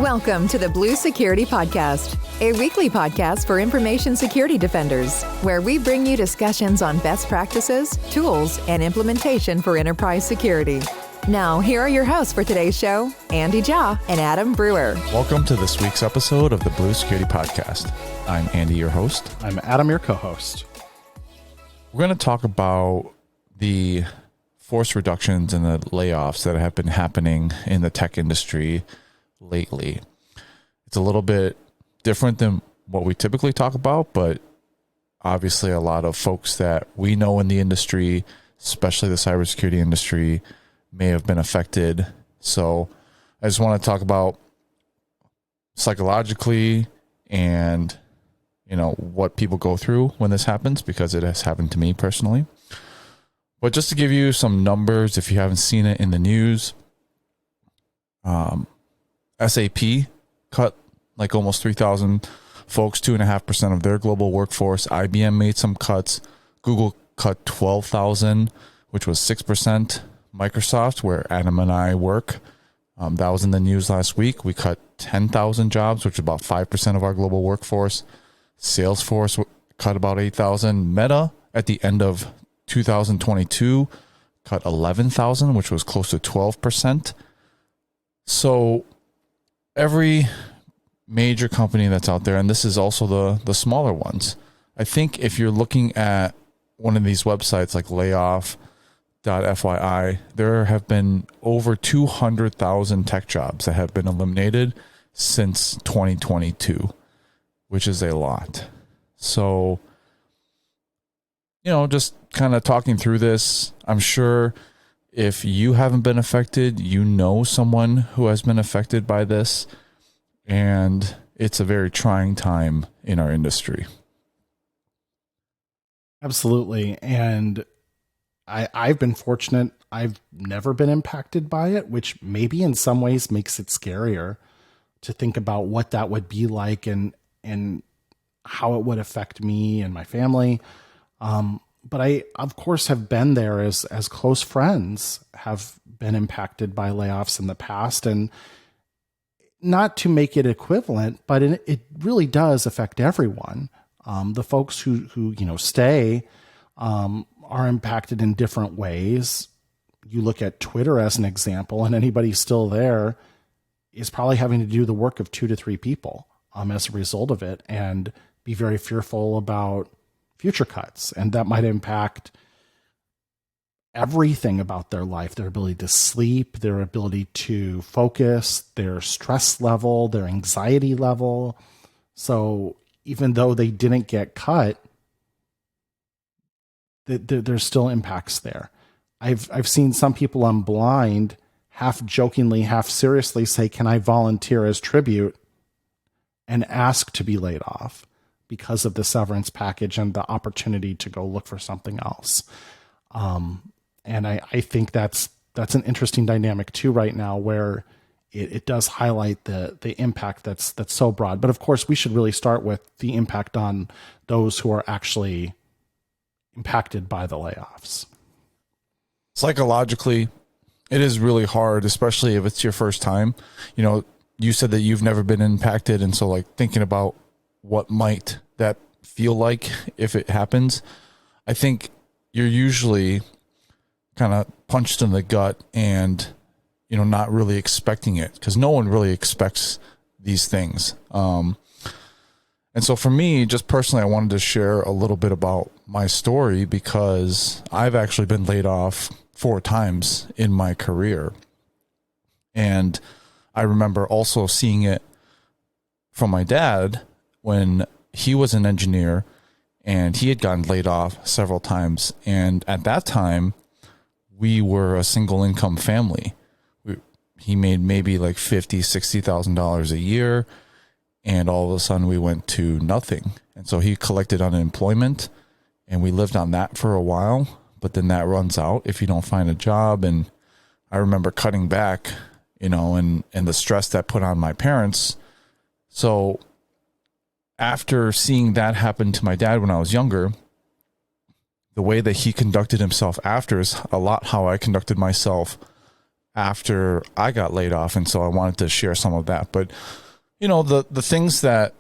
Welcome to the Blue Security Podcast, a weekly podcast for information security defenders, where we bring you discussions on best practices, tools, and implementation for enterprise security. Now, here are your hosts for today's show, Andy Jha and Adam Brewer. Welcome to this week's episode of the Blue Security Podcast. I'm Andy, your host. I'm Adam, your co-host. We're going to talk about the force reductions and the layoffs that have been happening in the tech industry lately. It's a little bit different than what we typically talk about, but obviously a lot of folks that we know in the industry, especially the cybersecurity industry, may have been affected. So I just want to talk about psychologically and, what people go through when this happens, because it has happened to me personally. But just to give you some numbers, if you haven't seen it in the news, SAP cut like almost 3,000 folks, 2.5% of their global workforce. IBM made some cuts. Google cut 12,000, which was 6%. Microsoft, where Adam and I work, that was in the news last week. We cut 10,000 jobs, which is about 5% of our global workforce. Salesforce cut about 8,000. Meta, at the end of 2022, cut 11,000, which was close to 12%. So every major company that's out there, and this is also the smaller ones, I think if you're looking at one of these websites like layoff.fyi, there have been over 200,000 tech jobs that have been eliminated since 2022, which is a lot. So, just kind of talking through this, I'm sure if you haven't been affected, you know someone who has been affected by this, and it's a very trying time in our industry. Absolutely. And I've been fortunate. I've never been impacted by it, which maybe in some ways makes it scarier to think about what that would be like and how it would affect me and my family. But I, of course, have been there as close friends have been impacted by layoffs in the past. And not to make it equivalent, but it really does affect everyone. The folks who stay are impacted in different ways. You look at Twitter as an example, and anybody still there is probably having to do the work of 2 to 3 people as a result of it, and be very fearful about future cuts. And that might impact everything about their life, their ability to sleep, their ability to focus, their stress level, their anxiety level. So even though they didn't get cut, there's still impacts there. I've seen some people on Blind half jokingly, half seriously say, "Can I volunteer as tribute?" and ask to be laid off because of the severance package and the opportunity to go look for something else. And I think that's an interesting dynamic too right now, where it does highlight the impact that's so broad. But of course, we should really start with the impact on those who are actually impacted by the layoffs. Psychologically, it is really hard, especially if it's your first time. You said that you've never been impacted, and so thinking about what might that feel like if it happens, I think you're usually kind of punched in the gut and not really expecting it, because no one really expects these things. And so for me, just personally, I wanted to share a little bit about my story, because I've actually been laid off 4 times in my career. And I remember also seeing it from my dad when he was an engineer and he had gotten laid off several times. And at that time, we were a single income family. He made maybe like $50,000, $60,000 a year. And all of a sudden we went to nothing. And so he collected unemployment, and we lived on that for a while, but then that runs out if you don't find a job. And I remember cutting back, and the stress that put on my parents. So after seeing that happen to my dad when I was younger, the way that he conducted himself after is a lot how I conducted myself after I got laid off. And so I wanted to share some of that. But, the things that,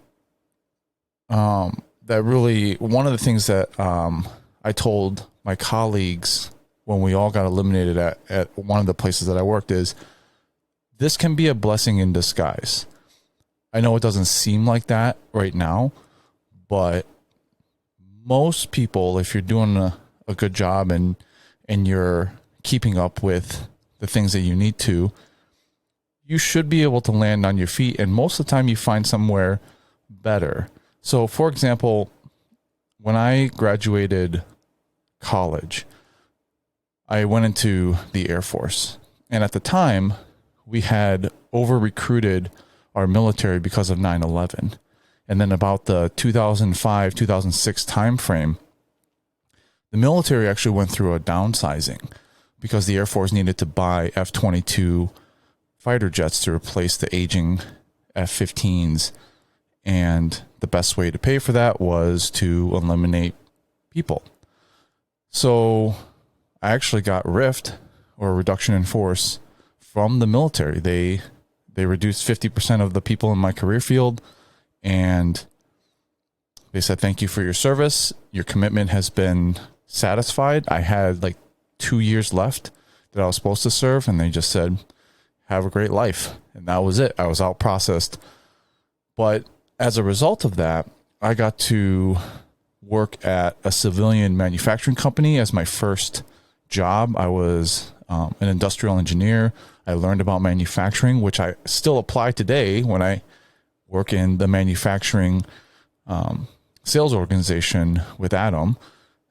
that really, one of the things that I told my colleagues when we all got eliminated at one of the places that I worked is, this can be a blessing in disguise. I know it doesn't seem like that right now, but most people, if you're doing a good job and you're keeping up with the things that you need to, you should be able to land on your feet. And most of the time you find somewhere better. So for example, when I graduated college, I went into the Air Force. And at the time, we had over-recruited our military because of 9/11. And then about the 2005, 2006 timeframe, the military actually went through a downsizing because the Air Force needed to buy F-22 fighter jets to replace the aging F-15s. And the best way to pay for that was to eliminate people. So I actually got RIF'd, or reduction in force, from the military. They reduced 50% of the people in my career field, and they said, thank you for your service. Your commitment has been satisfied. I had like 2 years left that I was supposed to serve, and they just said, have a great life. And that was it. I was out processed. But as a result of that, I got to work at a civilian manufacturing company as my first job. I was an industrial engineer. I learned about manufacturing, which I still apply today when I work in the manufacturing sales organization with Adam.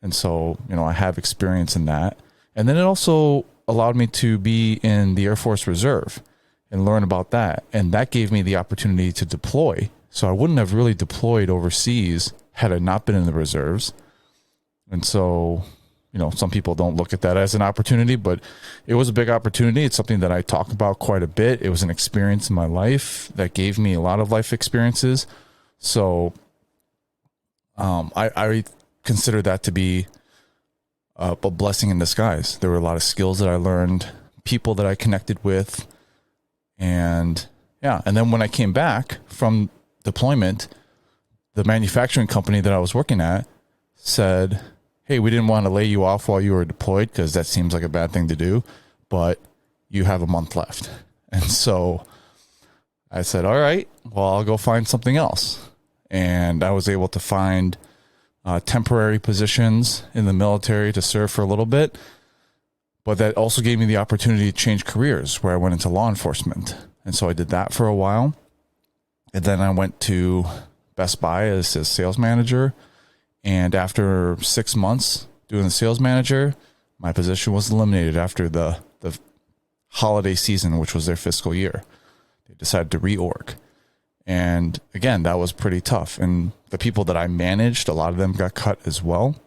And so, I have experience in that. And then it also allowed me to be in the Air Force Reserve and learn about that. And that gave me the opportunity to deploy. So I wouldn't have really deployed overseas had I not been in the reserves. And so, some people don't look at that as an opportunity, but it was a big opportunity. It's something that I talk about quite a bit. It was an experience in my life that gave me a lot of life experiences. So I consider that to be a blessing in disguise. There were a lot of skills that I learned, people that I connected with, and then when I came back from deployment, the manufacturing company that I was working at said, hey, we didn't want to lay you off while you were deployed because that seems like a bad thing to do, but you have a month left. And so I said, all right, well, I'll go find something else. And I was able to find temporary positions in the military to serve for a little bit. But that also gave me the opportunity to change careers, where I went into law enforcement. And so I did that for a while. And then I went to Best Buy as a sales manager. And after 6 months doing the sales manager, my position was eliminated after the holiday season, which was their fiscal year. They decided to reorg. And again, that was pretty tough. And the people that I managed, a lot of them got cut as well.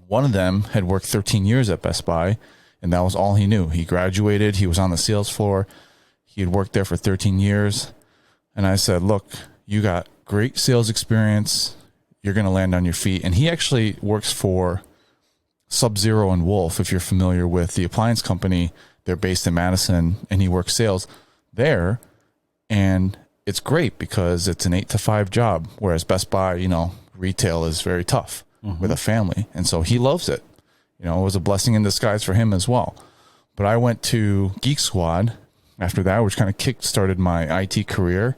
One of them had worked 13 years at Best Buy, and that was all he knew. He graduated. He was on the sales floor. He had worked there for 13 years. And I said, look, you got great sales experience. You're going to land on your feet. And he actually works for Sub-Zero and Wolf. If you're familiar with the appliance company, they're based in Madison, and he works sales there. And it's great because it's an 8-to-5 job. Whereas Best Buy, retail is very tough with a family. And so he loves it. It was a blessing in disguise for him as well. But I went to Geek Squad after that, which kind of kick-started my IT career.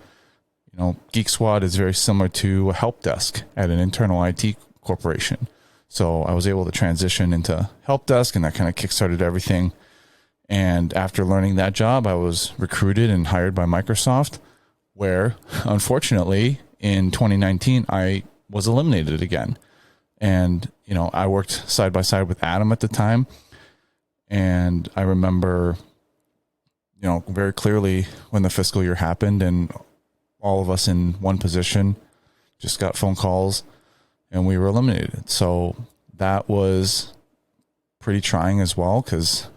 Geek Squad is very similar to a help desk at an internal IT corporation. So I was able to transition into help desk, and that kind of kickstarted everything. And after learning that job, I was recruited and hired by Microsoft, where unfortunately in 2019, I was eliminated again. And, I worked side by side with Adam at the time. And I remember, very clearly when the fiscal year happened and all of us in one position just got phone calls and we were eliminated. So that was pretty trying as well, because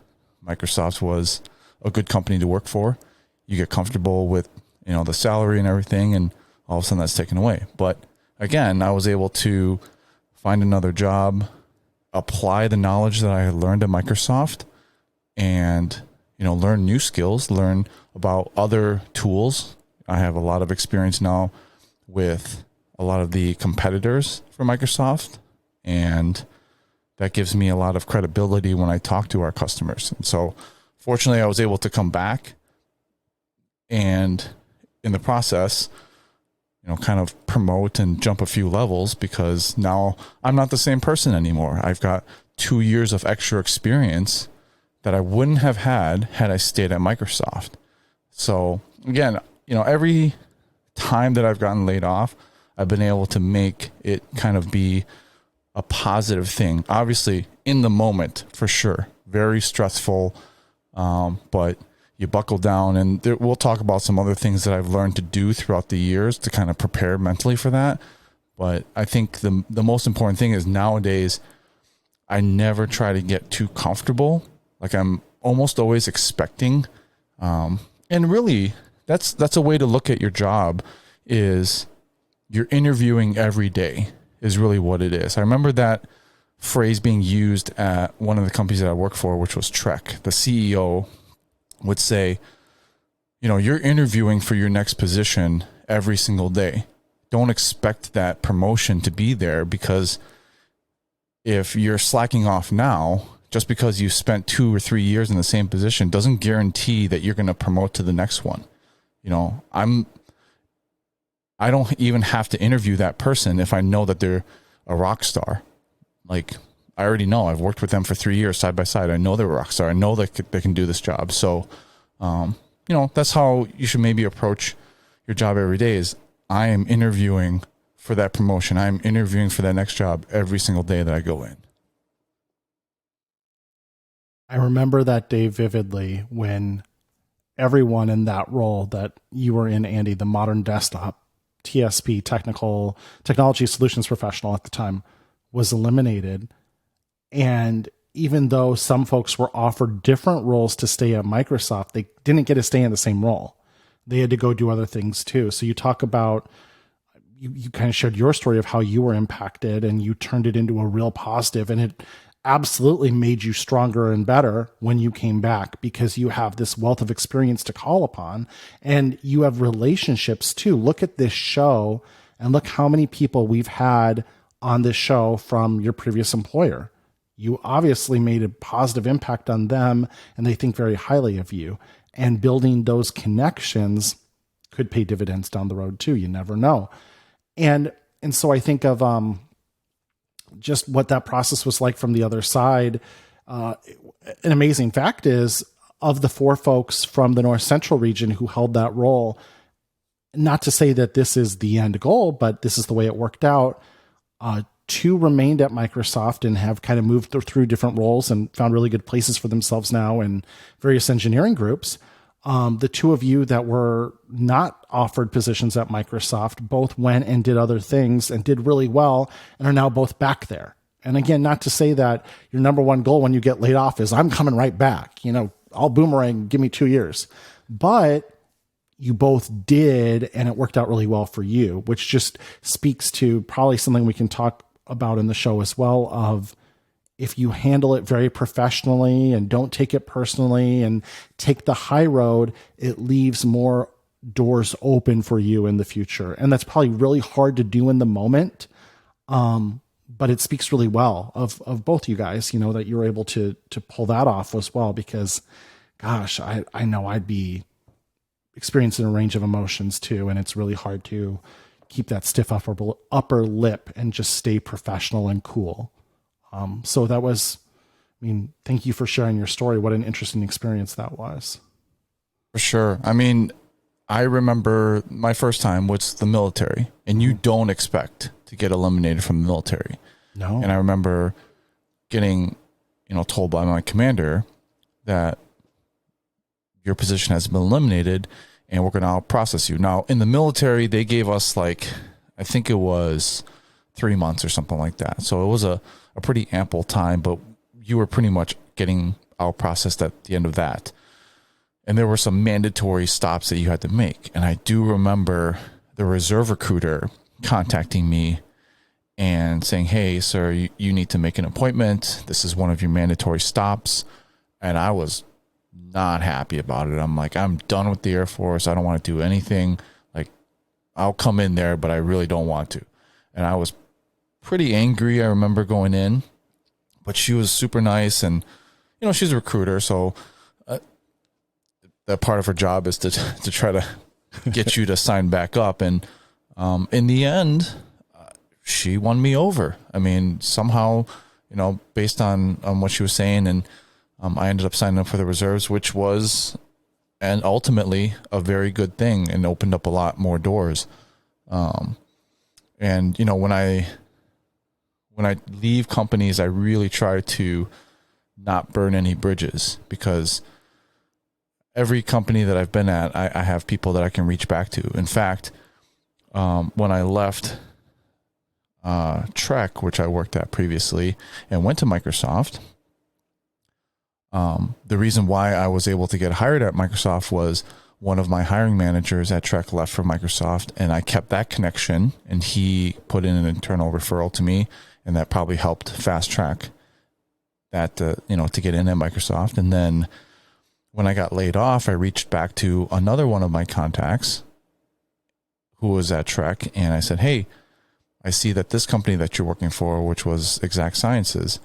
Microsoft was a good company to work for. You get comfortable with, the salary and everything, and all of a sudden that's taken away. But again, I was able to find another job, apply the knowledge that I had learned at Microsoft, and, learn new skills, learn about other tools. I have a lot of experience now with a lot of the competitors for Microsoft, and that gives me a lot of credibility when I talk to our customers. And so fortunately, I was able to come back and in the process, kind of promote and jump a few levels, because now I'm not the same person anymore. I've got 2 years of extra experience that I wouldn't have had I stayed at Microsoft. So again, every time that I've gotten laid off, I've been able to make it kind of be a positive thing. Obviously, in the moment, for sure, very stressful, but you buckle down, and we'll talk about some other things that I've learned to do throughout the years to kind of prepare mentally for that. But I think the most important thing is nowadays, I never try to get too comfortable. Like, I'm almost always expecting, and really that's a way to look at your job, is you're interviewing every day is really what it is. I remember that phrase being used at one of the companies that I work for, which was Trek. The CEO would say, you're interviewing for your next position every single day. Don't expect that promotion to be there, because if you're slacking off now, just because you spent 2 or 3 years in the same position doesn't guarantee that you're going to promote to the next one. I don't even have to interview that person if I know that they're a rock star. Like, I already know. I've worked with them for 3 years side by side. I know they're a rock star. I know that they can do this job. So, that's how you should maybe approach your job every day, is I am interviewing for that promotion. I'm interviewing for that next job every single day that I go in. I remember that day vividly, when everyone in that role that you were in, Andy, the modern desktop, TSP, technology solutions professional at the time, was eliminated. And even though some folks were offered different roles to stay at Microsoft, they didn't get to stay in the same role. They had to go do other things too. So you talk about, you kind of shared your story of how you were impacted, and you turned it into a real positive, and it absolutely made you stronger and better when you came back, because you have this wealth of experience to call upon, and you have relationships too. Look at this show, and look how many people we've had on this show from your previous employer. You obviously made a positive impact on them, and they think very highly of you, and building those connections could pay dividends down the road too. You never know. And so I think of, just what that process was like from the other side. An amazing fact is, of the 4 folks from the North Central region who held that role, not to say that this is the end goal, but this is the way it worked out. 2 remained at Microsoft and have kind of moved through different roles and found really good places for themselves now in various engineering groups. The 2 of you that were not offered positions at Microsoft both went and did other things and did really well, and are now both back there. And again, not to say that your number one goal when you get laid off is, I'm coming right back, I'll boomerang, give me 2 years. But you both did, and it worked out really well for you, which just speaks to probably something we can talk about in the show as well, of if you handle it very professionally and don't take it personally and take the high road, it leaves more doors open for you in the future. And that's probably really hard to do in the moment. But it speaks really well of both you guys, that you were able to pull that off as well, because gosh, I know I'd be experiencing a range of emotions too. And it's really hard to keep that stiff upper lip and just stay professional and cool. So that was, thank you for sharing your story. What an interesting experience that was. For sure. I remember my first time was the military, and you don't expect to get eliminated from the military. No. And I remember getting, told by my commander that your position has been eliminated and we're going to process you. Now, in the military, they gave us I think it was 3 months or something like that. So it was a pretty ample time, but you were pretty much getting out processed at the end of that. And there were some mandatory stops that you had to make. And I do remember the reserve recruiter contacting me and saying, hey, sir, you need to make an appointment. This is one of your mandatory stops. And I was not happy about it. I'm like, I'm done with the Air Force. I don't want to do anything. Like, I'll come in there, but I really don't want to. And I was pretty angry. I remember going in, but she was super nice, and she's a recruiter, so that part of her job is to try to get you to sign back up. And in the end, she won me over. I mean, somehow, based on what she was saying, and I ended up signing up for the reserves, which was, and ultimately, a very good thing, and opened up a lot more doors. And when I leave companies, I really try to not burn any bridges, because every company that I've been at, I have people that I can reach back to. In fact, when I left Trek, which I worked at previously, and went to Microsoft, the reason why I was able to get hired at Microsoft was one of my hiring managers at Trek left for Microsoft, and I kept that connection, and he put in an internal referral to me, and that probably helped fast track that, to get in at Microsoft. And then when I got laid off, I reached back to another one of my contacts who was at Trek, and I said, hey, I see that this company that you're working for, which was Exact Sciences,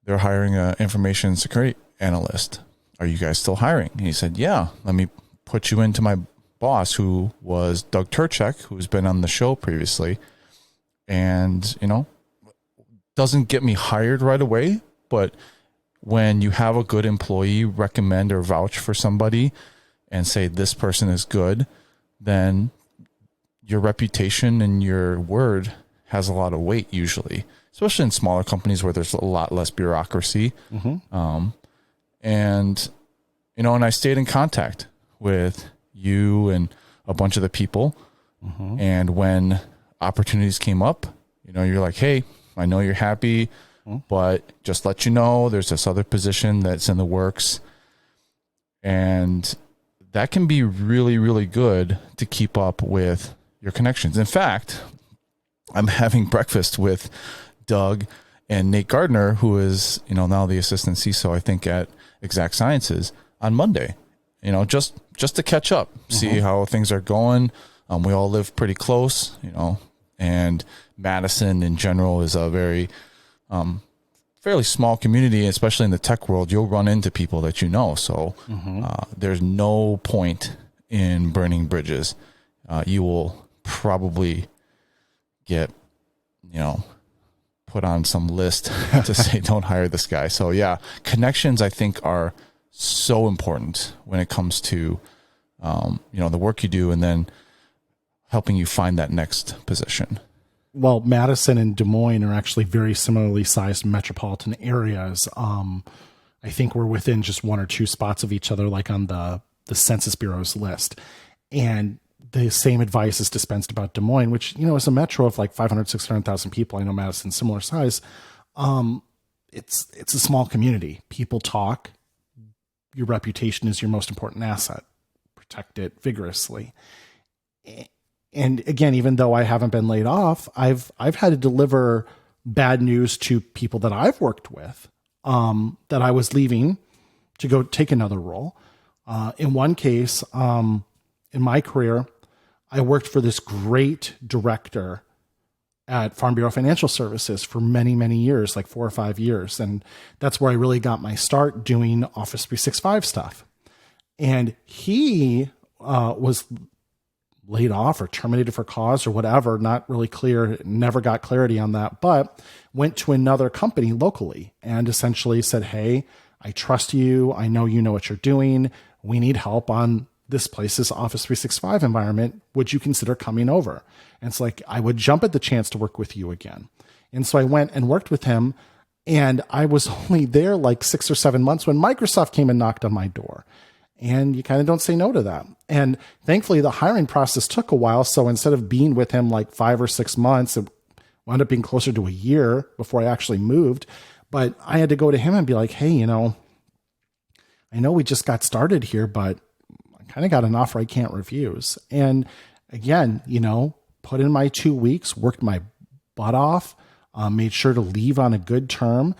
they're hiring an information security analyst. Are you guys still hiring? And he said, yeah, let me put you into my boss, who was Doug Turchek, who's been on the show previously. And, doesn't get me hired right away, but when you have a good employee recommend or vouch for somebody and say this person is good, then your reputation and your word has a lot of weight usually, especially in smaller companies where there's a lot less bureaucracy. Mm-hmm. And I stayed in contact with you and a bunch of the people. Mm-hmm. And when opportunities came up, you're like, hey, I know you're happy, but just let you know, there's this other position that's in the works. And that can be really, really good to keep up with your connections. In fact, I'm having breakfast with Doug and Nate Gardner, who is, now the assistant CISO, I think, at Exact Sciences, on Monday, just to catch up, see how things are going. We all live pretty close, and Madison in general is a very, fairly small community, especially in the tech world. You'll run into people that So there's no point in burning bridges. You will probably get, put on some list to say, don't hire this guy. So yeah, connections, I think, are so important when it comes to, the work you do, and then helping you find that next position. Well, Madison and Des Moines are actually very similarly sized metropolitan areas. I think we're within just one or two spots of each other, like on the Census Bureau's list. And the same advice is dispensed about Des Moines, which, is a metro of like 500, 600,000 people. I know Madison's similar size. It's a small community. People talk. Your reputation is your most important asset. Protect it vigorously. And again, even though I haven't been laid off, I've had to deliver bad news to people that I've worked with, that I was leaving to go take another role. In one case, in my career, I worked for this great director at Farm Bureau Financial Services for many, many years, like 4 or 5 years. And that's where I really got my start doing Office 365 stuff. And he was laid off or terminated for cause or whatever, not really clear, never got clarity on that, but went to another company locally and essentially said, hey, I trust you. I know you know what you're doing. We need help on this place's Office 365 environment. Would you consider coming over? And it's like, I would jump at the chance to work with you again. And so I went and worked with him, and I was only there like 6 or 7 months when Microsoft came and knocked on my door. And you kind of don't say no to that. And thankfully, the hiring process took a while. So instead of being with him like 5 or 6 months, it wound up being closer to a year before I actually moved. But I had to go to him and be like, hey, I know we just got started here, but I kind of got an offer I can't refuse. And again, put in my 2 weeks, worked my butt off, made sure to leave on a good term.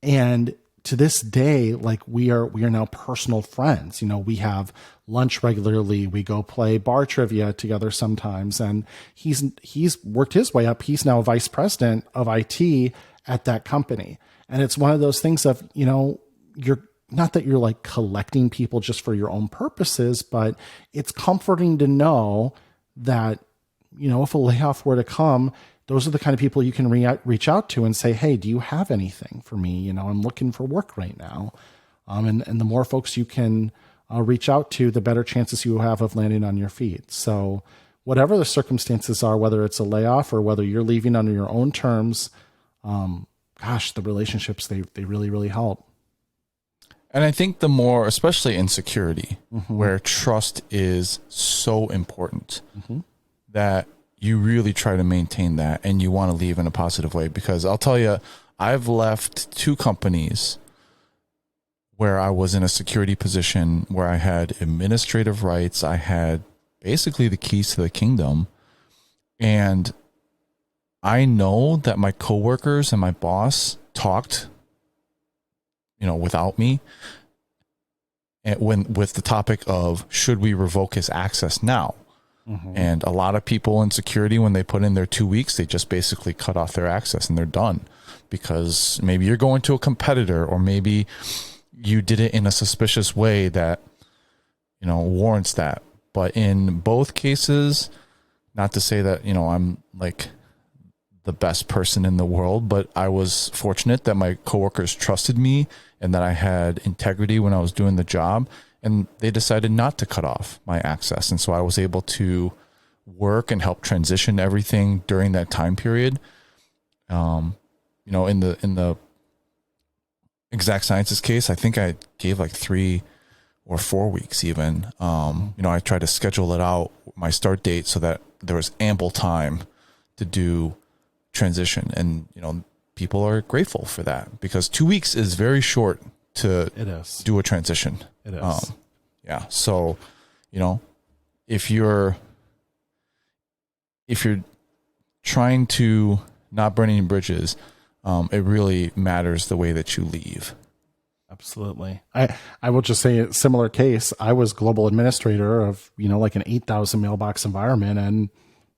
And to this day, like we are now personal friends. We have lunch regularly. We go play bar trivia together sometimes. And he's worked his way up. He's now vice president of IT at that company. And it's one of those things of, you're not that you're like collecting people just for your own purposes, but it's comforting to know that, if a layoff were to come, those are the kind of people you can reach out to and say, hey, do you have anything for me? I'm looking for work right now. And the more folks you can reach out to, the better chances you have of landing on your feet. So whatever the circumstances are, whether it's a layoff or whether you're leaving under your own terms, the relationships, they really, really help. And I think the more, especially in security, where trust is so important, that you really try to maintain that and you want to leave in a positive way. Because I'll tell you, I've left 2 companies where I was in a security position where I had administrative rights. I had basically the keys to the kingdom. And I know that my coworkers and my boss talked, without me, and with the topic of, should we revoke his access now? And a lot of people in security, when they put in their 2 weeks, they just basically cut off their access and they're done, because maybe you're going to a competitor, or maybe you did it in a suspicious way that, warrants that. But in both cases, not to say that, I'm like the best person in the world, but I was fortunate that my coworkers trusted me and that I had integrity when I was doing the job, and they decided not to cut off my access. And so I was able to work and help transition everything during that time period. In the Exact Sciences case, I think I gave like 3 or 4 weeks even. I tried to schedule it out, my start date, so that there was ample time to do transition. And, people are grateful for that, because 2 weeks is very short to do a transition. It is. Yeah. So, if you're trying to not burn any bridges, it really matters the way that you leave. Absolutely. I will just say a similar case. I was global administrator of, like an 8,000 mailbox environment, and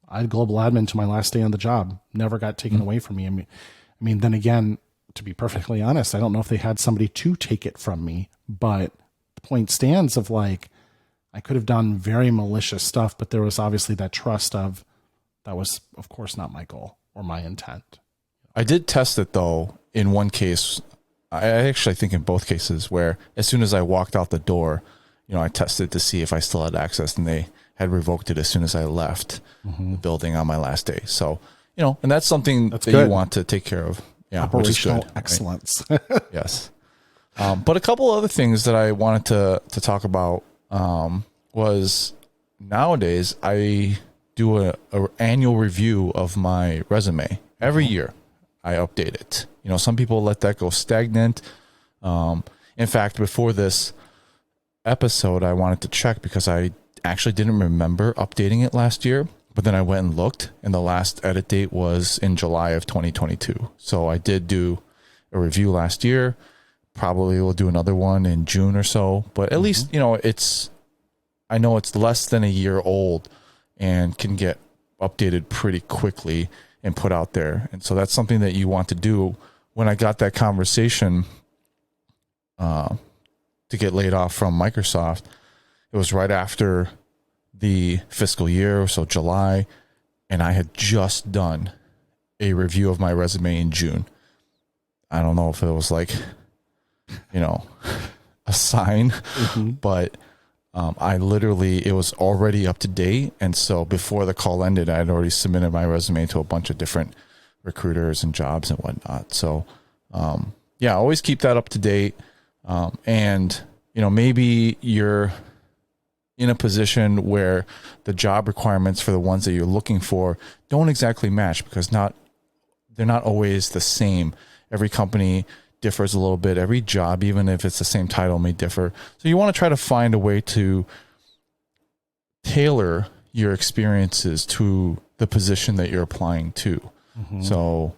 I had global admin to my last day on the job. Never got taken away from me. I mean, then again, to be perfectly honest, I don't know if they had somebody to take it from me, but the point stands of like, I could have done very malicious stuff, but there was obviously that trust of, that was of course not my goal or my intent. I did test it though in one case. I actually think in both cases, where as soon as I walked out the door, I tested to see if I still had access, and they had revoked it as soon as I left the building on my last day. So, and that's something that you want to take care of. Yeah. Operational excellence. Right? Yes. But a couple other things that I wanted to talk about was, nowadays I do a annual review of my resume every year. I update it. Some people let that go stagnant. In fact, before this episode, I wanted to check, because I actually didn't remember updating it last year, but then I went and looked, and the last edit date was in July of 2022. So I did do a review last year. Probably will do another one in June or so, but at least, I know it's less than a year old and can get updated pretty quickly and put out there. And so that's something that you want to do. When I got that conversation to get laid off from Microsoft, it was right after the fiscal year, so July, and I had just done a review of my resume in June. I don't know if it was like, a sign, but it was already up to date. And so before the call ended, I had already submitted my resume to a bunch of different recruiters and jobs and whatnot. So, always keep that up to date. And, maybe you're in a position where the job requirements for the ones that you're looking for don't exactly match, because they're not always the same. Every company differs a little bit. Every job, even if it's the same title, may differ. So you want to try to find a way to tailor your experiences to the position that you're applying to. So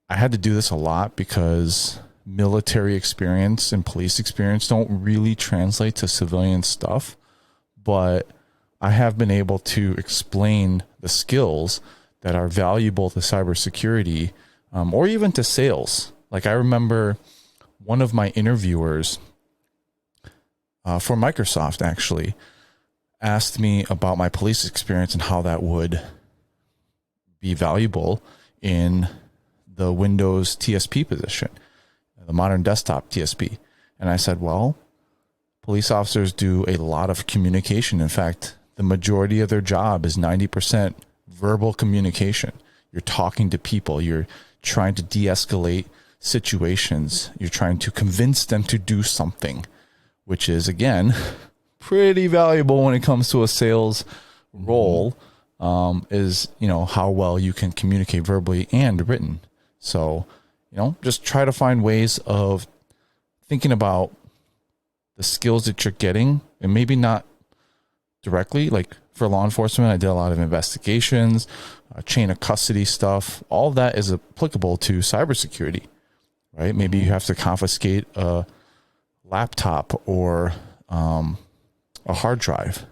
I had to do this a lot, because military experience and police experience don't really translate to civilian stuff, but I have been able to explain the skills that are valuable to cybersecurity, or even to sales. Like I remember one of my interviewers for Microsoft actually asked me about my police experience and how that would be valuable in the Windows TSP position, the modern desktop TSP. And I said, well, police officers do a lot of communication. In fact, the majority of their job is 90% verbal communication. You're talking to people. You're trying to de-escalate situations. You're trying to convince them to do something, which is, again, pretty valuable when it comes to a sales role, is, how well you can communicate verbally and written. So, just try to find ways of thinking about the skills that you're getting, and maybe not directly. Like for law enforcement, I did a lot of investigations, chain of custody stuff. All of that is applicable to cybersecurity, right? Maybe you have to confiscate a laptop or a hard drive,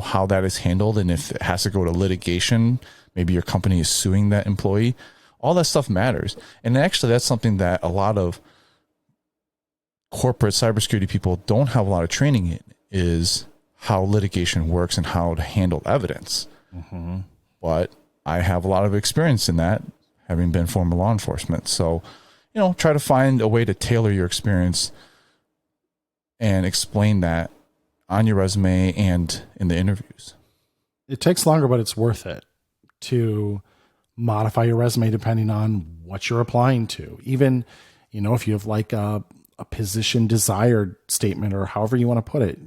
how that is handled. And if it has to go to litigation, maybe your company is suing that employee. All that stuff matters. And actually, that's something that a lot of corporate cybersecurity people don't have a lot of training in, is how litigation works and how to handle evidence. But I have a lot of experience in that, having been former law enforcement. So, try to find a way to tailor your experience and explain that on your resume and in the interviews. It takes longer, but it's worth it to modify your resume depending on what you're applying to. Even, if you have like a position desired statement, or however you want to put it,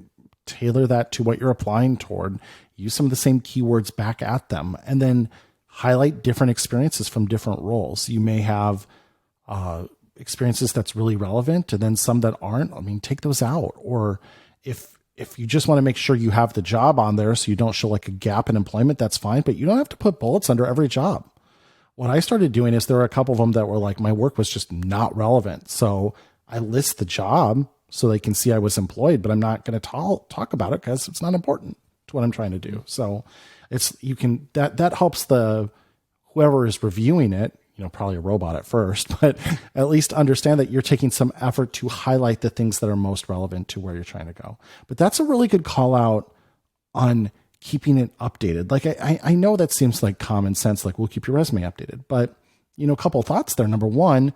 tailor that to what you're applying toward. Use some of the same keywords back at them, and then highlight different experiences from different roles. You may have experiences that's really relevant, and then some that aren't. I mean, take those out. Or if you just want to make sure you have the job on there so you don't show like a gap in employment, that's fine, but you don't have to put bullets under every job. What I started doing is there were a couple of them that were like, my work was just not relevant. So I list the job so they can see I was employed, but I'm not going to talk about it because it's not important to what I'm trying to do. So that helps whoever is reviewing it, probably a robot at first, but at least understand that you're taking some effort to highlight the things that are most relevant to where you're trying to go. But that's a really good call out on keeping it updated. Like I know that seems like common sense, like we'll keep your resume updated, but a couple of thoughts there. Number one,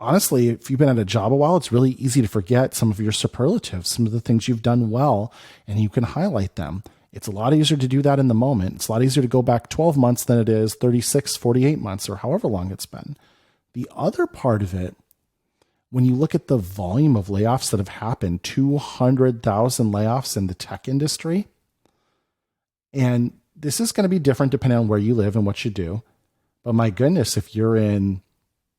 honestly, if you've been at a job a while, it's really easy to forget some of your superlatives, some of the things you've done well, and you can highlight them. It's a lot easier to do that in the moment. It's a lot easier to go back 12 months than it is 36, 48 months, or however long it's been. The other part of it, when you look at the volume of layoffs that have happened, 200,000 layoffs in the tech industry, and this is going to be different depending on where you live and what you do. But my goodness, if you're in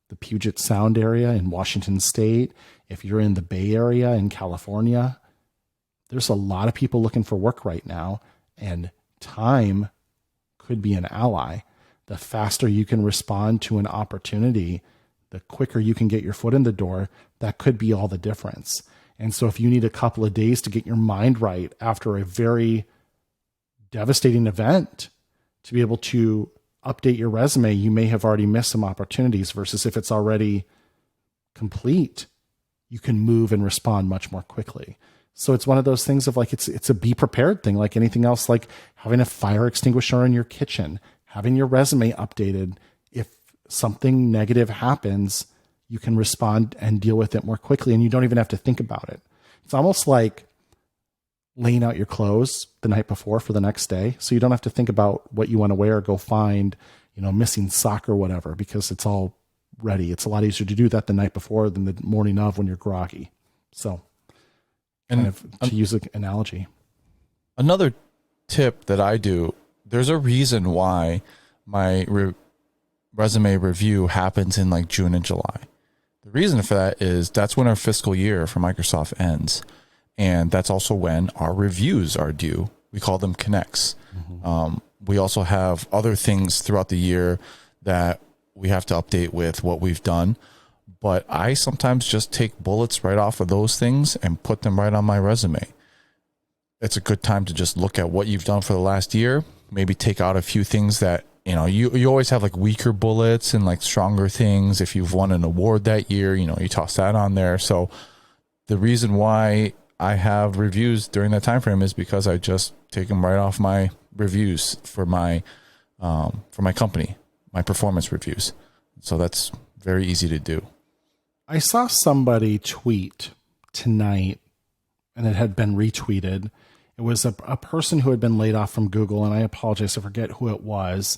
the Puget Sound area in Washington State, if you're in the Bay Area in California, there's a lot of people looking for work right now, and time could be an ally. The faster you can respond to an opportunity, the quicker you can get your foot in the door. That could be all the difference. And so if you need a couple of days to get your mind right after a very devastating event to be able to update your resume, you may have already missed some opportunities, versus if it's already complete, you can move and respond much more quickly. So it's one of those things of like, it's a be prepared thing, like anything else, like having a fire extinguisher in your kitchen, having your resume updated. If something negative happens, you can respond and deal with it more quickly, and you don't even have to think about it. It's almost like laying out your clothes the night before for the next day, so you don't have to think about what you want to wear or go find, missing sock or whatever, because it's all ready. It's a lot easier to do that the night before than the morning of when you're groggy. So, to use an analogy. Another tip that I do, there's a reason why my resume review happens in like June and July. The reason for that is that's when our fiscal year for Microsoft ends. And that's also when our reviews are due. We call them connects. We also have other things throughout the year that we have to update with what we've done. but I sometimes just take bullets right off of those things and put them right on my resume. It's a good time to just look at what you've done for the last year, maybe take out a few things that, you always have like weaker bullets and like stronger things. If you've won an award that year, you toss that on there. So the reason why I have reviews during that time frame is because I just take them right off my reviews for my company, my performance reviews. So that's very easy to do. I saw somebody tweet tonight, and it had been retweeted. It was a person who had been laid off from Google, and I apologize, I forget who it was.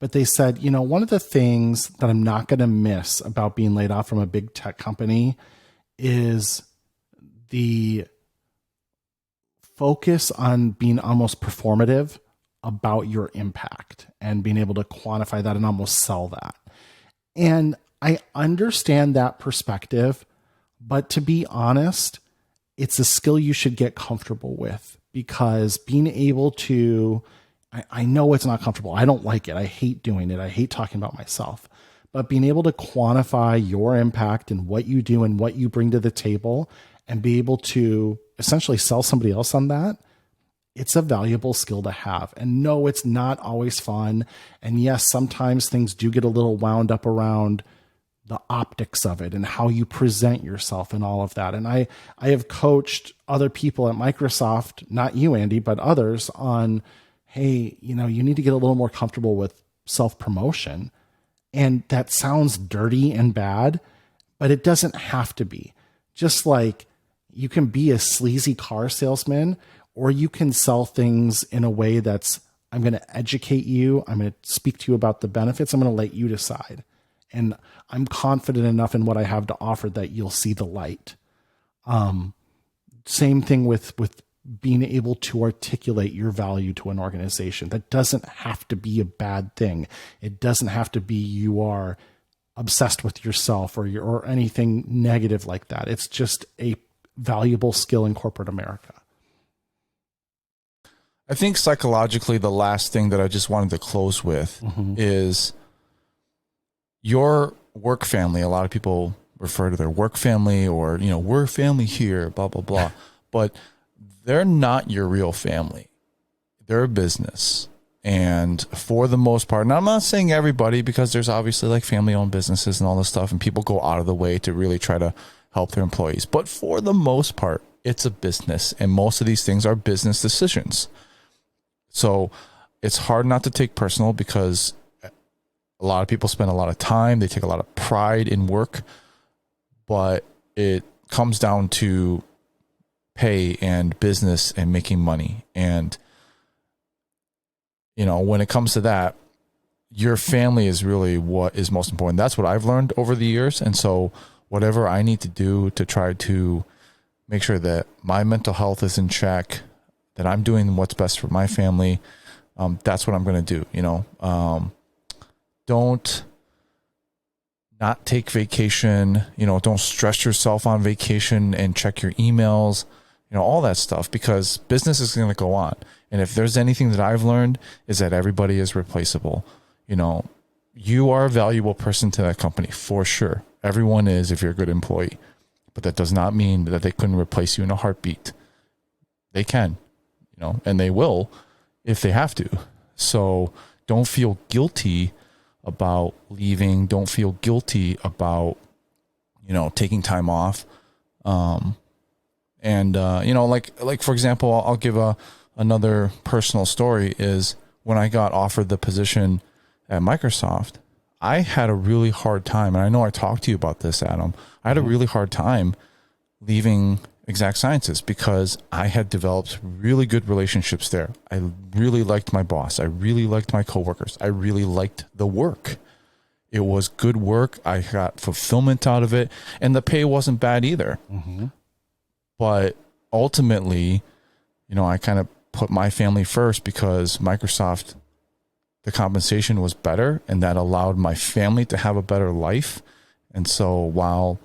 But they said, one of the things that I'm not going to miss about being laid off from a big tech company is the focus on being almost performative about your impact and being able to quantify that and almost sell that. And I understand that perspective, but to be honest, it's a skill you should get comfortable with, because being able to, I know it's not comfortable. I don't like it. I hate doing it. I hate talking about myself, but being able to quantify your impact and what you do and what you bring to the table and be able to essentially sell somebody else on that, it's a valuable skill to have. And no, it's not always fun. And yes, sometimes things do get a little wound up around the optics of it and how you present yourself and all of that. And I have coached other people at Microsoft, not you, Andy, but others, on, hey, you need to get a little more comfortable with self-promotion. And that sounds dirty and bad, but it doesn't have to be. Just like you can be a sleazy car salesman, or you can sell things in a way that's, I'm going to educate you. I'm going to speak to you about the benefits. I'm going to let you decide. And I'm confident enough in what I have to offer that you'll see the light. Same thing with being able to articulate your value to an organization. That doesn't have to be a bad thing. It doesn't have to be you are obsessed with yourself or anything negative like that. It's just a valuable skill in corporate America. I think psychologically, the last thing that I just wanted to close with is your work family. A lot of people refer to their work family or, we're family here, blah, blah, blah. But they're not your real family. They're a business. And for the most part, and I'm not saying everybody, because there's obviously like family owned businesses and all this stuff, and people go out of the way to really try to help their employees. But for the most part, it's a business. And most of these things are business decisions. So it's hard not to take personal, because a lot of people spend a lot of time. They take a lot of pride in work, but it comes down to pay and business and making money. And, when it comes to that, your family is really what is most important. That's what I've learned over the years. And so whatever I need to do to try to make sure that my mental health is in check, that I'm doing what's best for my family, that's what I'm going to do. Don't not take vacation, don't stress yourself on vacation and check your emails, all that stuff, because business is going to go on. And if there's anything that I've learned, is that everybody is replaceable. You are a valuable person to that company for sure. Everyone is, if you're a good employee, but that does not mean that they couldn't replace you in a heartbeat. They can, and they will if they have to. So don't feel guilty about leaving. Don't feel guilty about, taking time off. Like for example, I'll give another personal story is when I got offered the position at Microsoft, I had a really hard time. And I know I talked to you about this, Adam. I had a really hard time leaving Exact Sciences because I had developed really good relationships there. I really liked my boss. I really liked my coworkers. I really liked the work. It was good work. I got fulfillment out of it, and the pay wasn't bad either. But ultimately, I kind of put my family first because Microsoft, the compensation was better, and that allowed my family to have a better life. And so while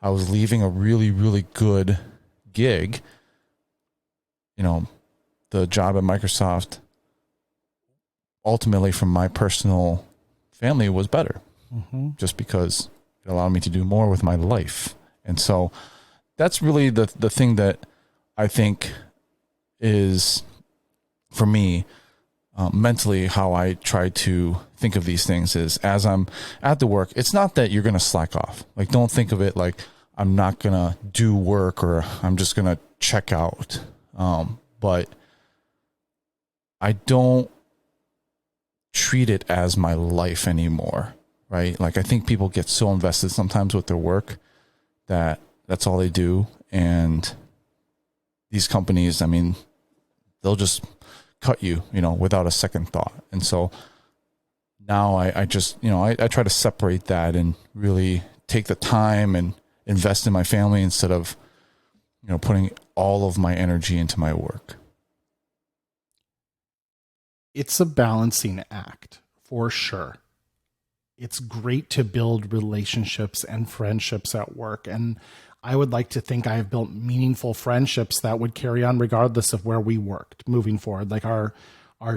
I was leaving a really, really good gig, the job at Microsoft, ultimately from my personal family, was better just because It allowed me to do more with my life. And so that's really the thing that I think is, for me, mentally, how I try to think of these things is, as I'm at the work, it's not that you're going to slack off. Like, don't think of it like I'm not going to do work or I'm just going to check out. But I don't treat it as my life anymore, right? Like, I think people get so invested sometimes with their work that that's all they do. And these companies, I mean, they'll just cut you, without a second thought. And so now I just, I try to separate that and really take the time and invest in my family instead of, putting all of my energy into my work. It's a balancing act for sure. It's great to build relationships and friendships at work. And I would like to think I have built meaningful friendships that would carry on regardless of where we worked moving forward. Like our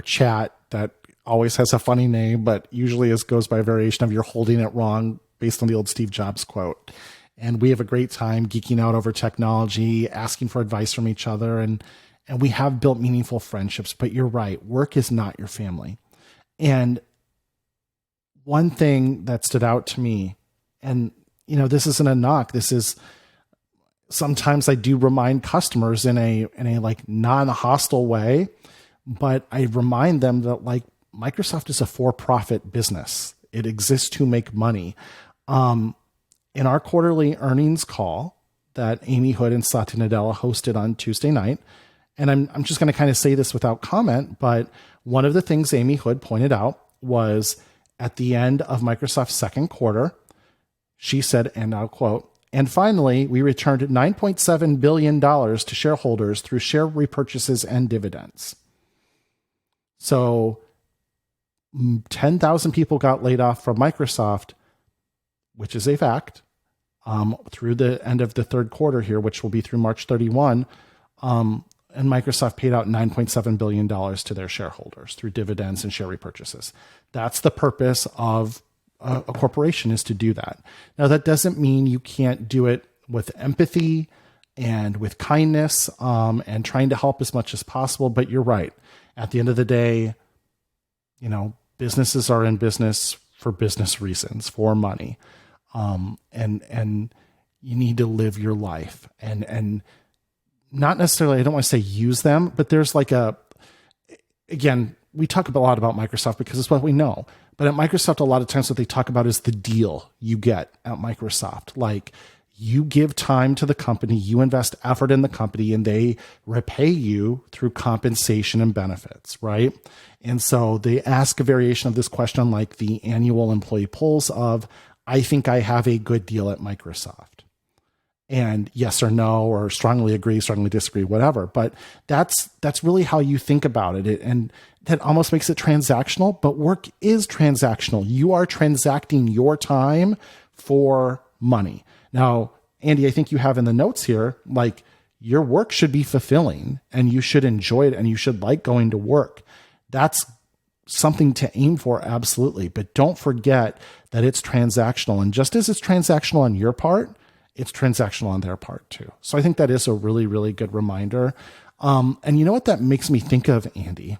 chat that always has a funny name, but usually goes by a variation of "you're holding it wrong" based on the old Steve Jobs quote. And we have a great time geeking out over technology, asking for advice from each other. And we have built meaningful friendships, but you're right. Work is not your family. And one thing that stood out to me, and this isn't a knock. This is, sometimes I do remind customers in a like non-hostile way, but I remind them that like Microsoft is a for-profit business. It exists to make money. In our quarterly earnings call that Amy Hood and Satya Nadella hosted on Tuesday night, and I'm just going to kind of say this without comment, but one of the things Amy Hood pointed out was at the end of Microsoft's second quarter, she said, and I'll quote, "And finally, we returned $9.7 billion to shareholders through share repurchases and dividends." So 10,000 people got laid off from Microsoft, which is a fact, through the end of the third quarter here, which will be through March 31. And Microsoft paid out $9.7 billion to their shareholders through dividends and share repurchases. That's the purpose of a corporation, is to do that. Now, that doesn't mean you can't do it with empathy and with kindness, and trying to help as much as possible. But you're right. At the end of the day, businesses are in business for business reasons, for money. And you need to live your life and not necessarily, I don't want to say use them, but there's like again, we talk a lot about Microsoft because it's what we know. But at Microsoft, a lot of times what they talk about is the deal you get at Microsoft. Like, you give time to the company, you invest effort in the company, and they repay you through compensation and benefits, right? And so they ask a variation of this question, like the annual employee polls of, "I think I have a good deal at Microsoft." And yes or no, or strongly agree, strongly disagree, whatever. But that's really how you think about it. And that almost makes it transactional, but work is transactional. You are transacting your time for money. Now, Andy, I think you have in the notes here, like, your work should be fulfilling and you should enjoy it and you should like going to work. That's something to aim for, absolutely. But don't forget that it's transactional. And just as it's transactional on your part, it's transactional on their part too. So I think that is a really, really good reminder. And you know what that makes me think of, Andy?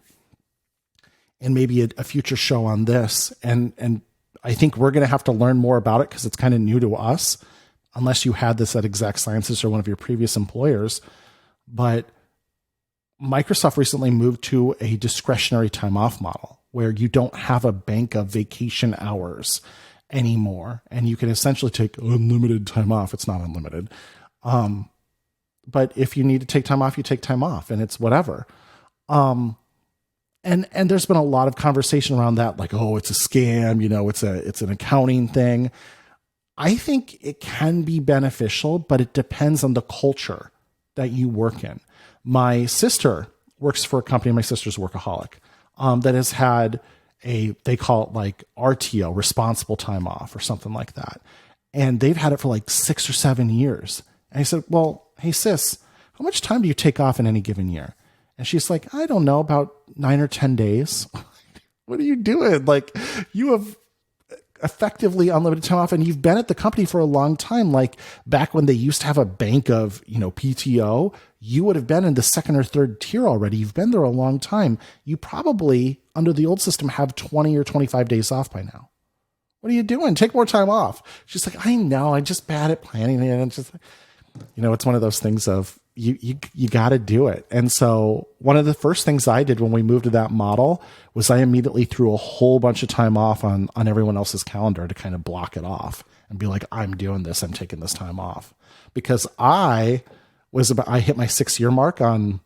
And maybe a future show on this. And I think we're going to have to learn more about it because it's kind of new to us, unless you had this at Exact Sciences or one of your previous employers. But Microsoft recently moved to a discretionary time off model where you don't have a bank of vacation hours anymore. And you can essentially take unlimited time off. It's not unlimited. But if you need to take time off, you take time off, and it's whatever. And there's been a lot of conversation around that, like, oh, it's a scam, it's an accounting thing. I think it can be beneficial, but it depends on the culture that you work in. My sister works for a company, my sister's a workaholic, that has had they call it like RTO, responsible time off, or something like that. And they've had it for like 6 or 7 years. And I said, well, hey sis, how much time do you take off in any given year? And she's like, I don't know, about 9 or 10 days. What are you doing? Like, you have effectively unlimited time off, and you've been at the company for a long time. Like back when they used to have a bank of, PTO, you would have been in the second or third tier already. You've been there a long time. You probably, under the old system, have 20 or 25 days off by now. What are you doing? Take more time off. She's like, I know, I'm just bad at planning it. And just, it's one of those things of you got to do it. And so one of the first things I did when we moved to that model was I immediately threw a whole bunch of time off on everyone else's calendar to kind of block it off and be like, I'm doing this. I'm taking this time off, because I hit my 6-year mark in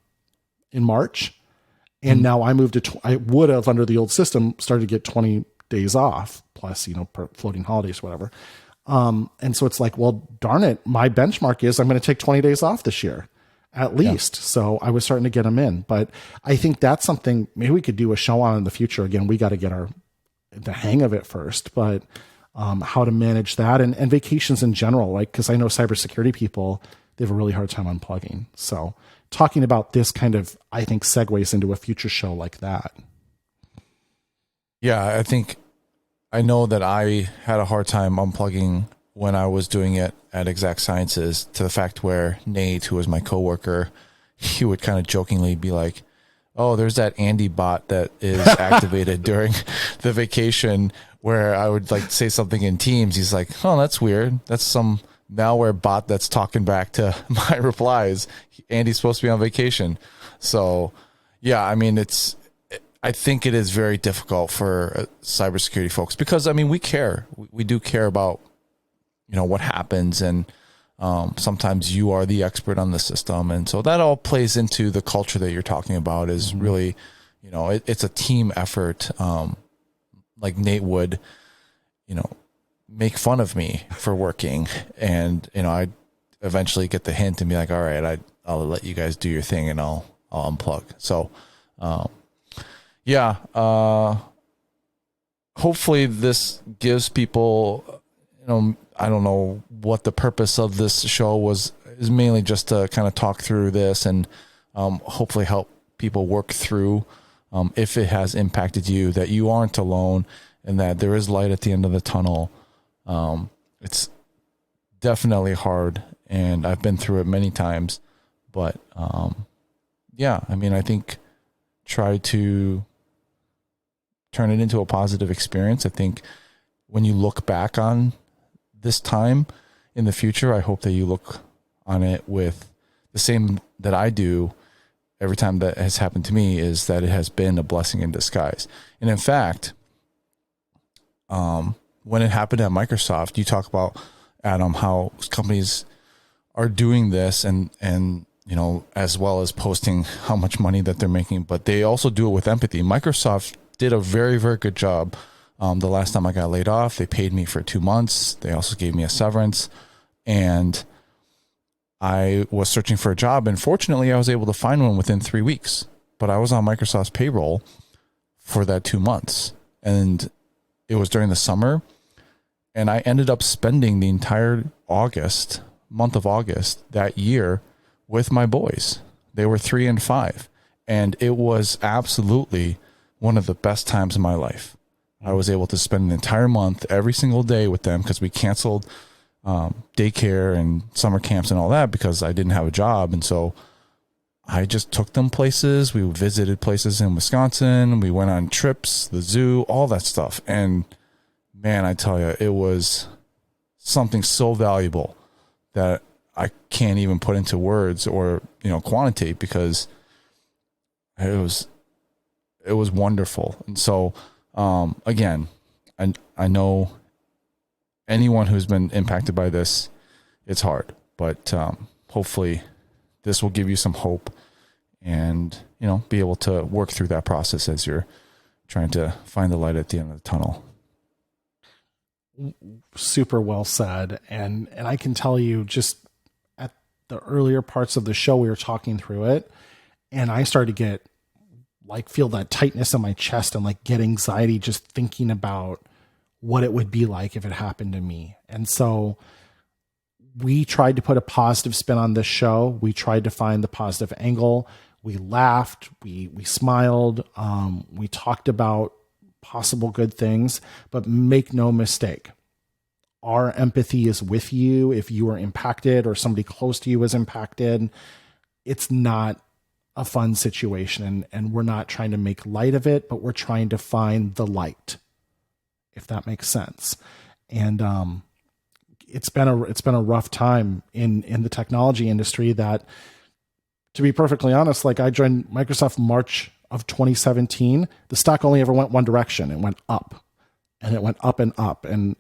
March. And now I moved to, I would have under the old system started to get 20 days off plus, per floating holidays, whatever. And so it's like, well, darn it. My benchmark is I'm going to take 20 days off this year at least. Yeah. So I was starting to get them in, but I think that's something maybe we could do a show on in the future. Again, we got to get the hang of it first, but how to manage that and vacations in general, like, cause I know cybersecurity people, they have a really hard time unplugging. So talking about this kind of, I think, segues into a future show like that. Yeah, I know that I had a hard time unplugging when I was doing it at Exact Sciences, to the fact where Nate, who was my coworker, he would kind of jokingly be like, oh, there's that Andy bot that is activated during the vacation, where I would like say something in Teams. He's like, oh, that's weird. That's some malware bot that's talking back to my replies. Andy's supposed to be on vacation. So yeah, I mean, I think it is very difficult for cybersecurity folks, because we care. We do care about, what happens. And sometimes you are the expert on the system. And so that all plays into the culture that you're talking about, is really, it's a team effort. Like Nate would, make fun of me for working, and, I'd eventually get the hint and be like, all right, I'll let you guys do your thing and I'll unplug. So, yeah. Hopefully this gives people, I don't know what the purpose of this show is mainly just to kind of talk through this and hopefully help people work through, if it has impacted you, that you aren't alone and that there is light at the end of the tunnel. It's definitely hard, and I've been through it many times, but yeah, I think try to turn it into a positive experience. I think when you look back on this time in the future, I hope that you look on it with the same that I do every time that has happened to me, is that it has been a blessing in disguise. And in fact, when it happened at Microsoft, you talk about, Adam, how companies are doing this and as well as posting how much money that they're making, but they also do it with empathy. Microsoft did a very, very good job. The last time I got laid off, they paid me for 2 months. They also gave me a severance, and I was searching for a job, and fortunately I was able to find one within 3 weeks, but I was on Microsoft's payroll for that 2 months, and it was during the summer, and I ended up spending the entire month of August that year with my boys. They were 3 and 5, and it was absolutely one of the best times of my life. I was able to spend an entire month every single day with them, because we canceled daycare and summer camps and all that because I didn't have a job. And so I just took them places. We visited places in Wisconsin. We went on trips, the zoo, all that stuff. And man, I tell you, it was something so valuable that I can't even put into words or, quantitate, because it was wonderful. And so, again, I know anyone who's been impacted by this, it's hard, but hopefully this will give you some hope and, be able to work through that process as you're trying to find the light at the end of the tunnel. Super well said. And I can tell you, just at the earlier parts of the show, we were talking through it, and I started to get feel that tightness in my chest and get anxiety just thinking about what it would be like if it happened to me. And so we tried to put a positive spin on this show. We tried to find the positive angle. We laughed, we smiled. We talked about possible good things, but make no mistake. Our empathy is with you if you are impacted or somebody close to you is impacted. It's not a fun situation, and we're not trying to make light of it, but we're trying to find the light, if that makes sense. And it's been a rough time in the technology industry that, to be perfectly honest, like I joined Microsoft March of 2017. The stock only ever went one direction. It went up, and it went up and up. And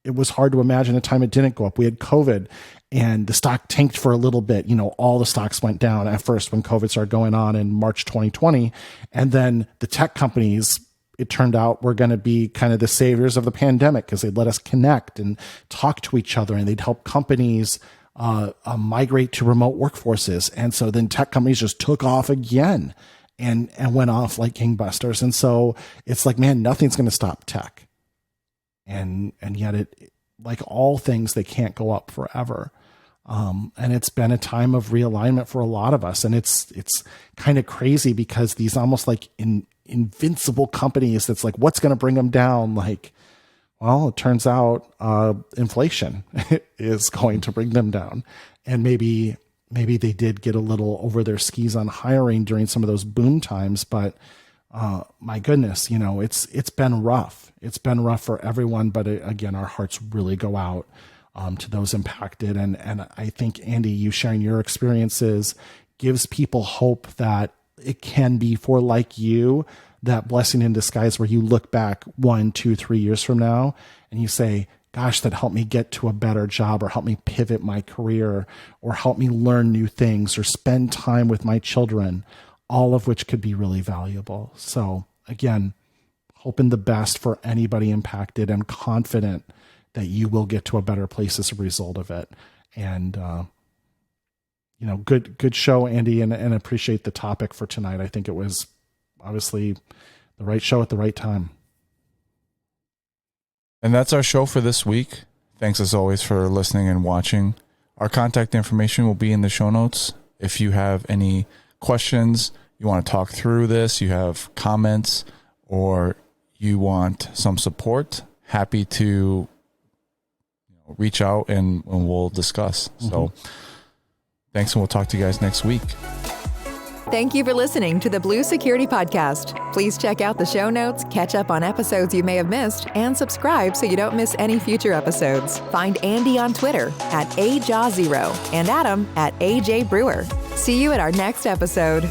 it was hard to imagine a time it didn't go up. We had COVID and the stock tanked for a little bit. All the stocks went down at first when COVID started going on in March 2020. And then the tech companies, it turned out, were going to be kind of the saviors of the pandemic because they'd let us connect and talk to each other, and they'd help companies migrate to remote workforces. And so then tech companies just took off again and went off like gangbusters. And so it's like, man, nothing's going to stop tech. And yet it, like all things, they can't go up forever. And it's been a time of realignment for a lot of us. And it's kind of crazy because these almost like invincible companies, that's like, what's going to bring them down? Like, well, it turns out inflation is going to bring them down. And maybe they did get a little over their skis on hiring during some of those boom times, but my goodness, it's been rough. It's been rough for everyone, but again, our hearts really go out to those impacted. And I think, Andy, you sharing your experiences gives people hope that it can be, for like you, that blessing in disguise where you look back 1, 2, 3 years from now and you say, gosh, that helped me get to a better job, or help me pivot my career, or help me learn new things, or spend time with my children, all of which could be really valuable. So again, hoping the best for anybody impacted, and confident that you will get to a better place as a result of it. And, good show, Andy, and appreciate the topic for tonight. I think it was obviously the right show at the right time. And that's our show for this week. Thanks as always for listening and watching. Our contact information will be in the show notes. If you have any questions, you want to talk through this, you have comments, or you want some support, happy to reach out and we'll discuss. Mm-hmm. So thanks, and we'll talk to you guys next week. Thank you for listening to the Blue Security Podcast. Please check out the show notes, catch up on episodes you may have missed, and subscribe so you don't miss any future episodes. Find Andy on Twitter @AJaw0 and Adam @AJ Brewer. See you at our next episode.